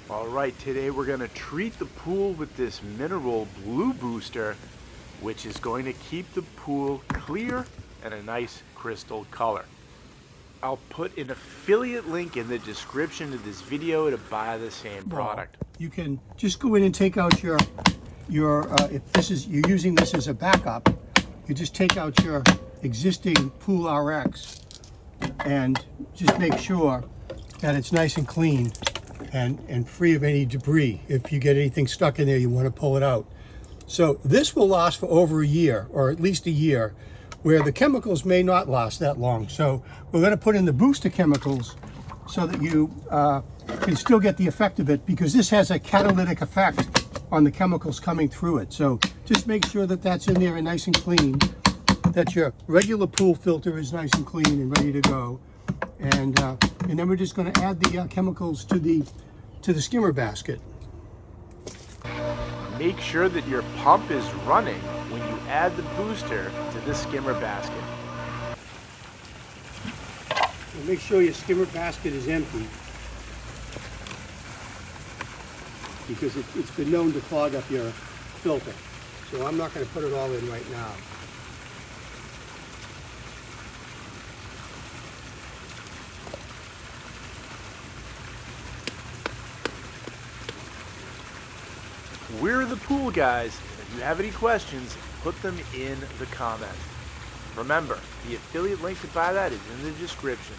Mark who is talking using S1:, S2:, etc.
S1: All right, today we're going to treat the pool with this mineral blue booster, which is going to keep the pool clear and a nice crystal color. I'll put an affiliate link in the description of this video to buy the same product.
S2: You can just go in and take out your if this is you're using this as a backup, you just take out your existing PoolRX and just make sure that it's nice and clean and free of any debris. If you get anything stuck in there, you want to pull it out. So this will last for over a year, or at least a year, where the chemicals may not last that long. So we're going to put in the booster chemicals so that you can still get the effect of it, because this has a catalytic effect on the chemicals coming through it. So just make sure that that's in there and nice and clean, that your regular pool filter is nice and clean and ready to go. And then we're just going to add the chemicals to the skimmer basket.
S1: Make sure that your pump is running when you add the booster to the skimmer basket.
S2: And make sure your skimmer basket is empty, because it's been known to clog up your filter. So I'm not going to put it all in right now.
S1: We're the Pool Guys, and if you have any questions, put them in the comments. Remember, the affiliate link to buy that is in the description.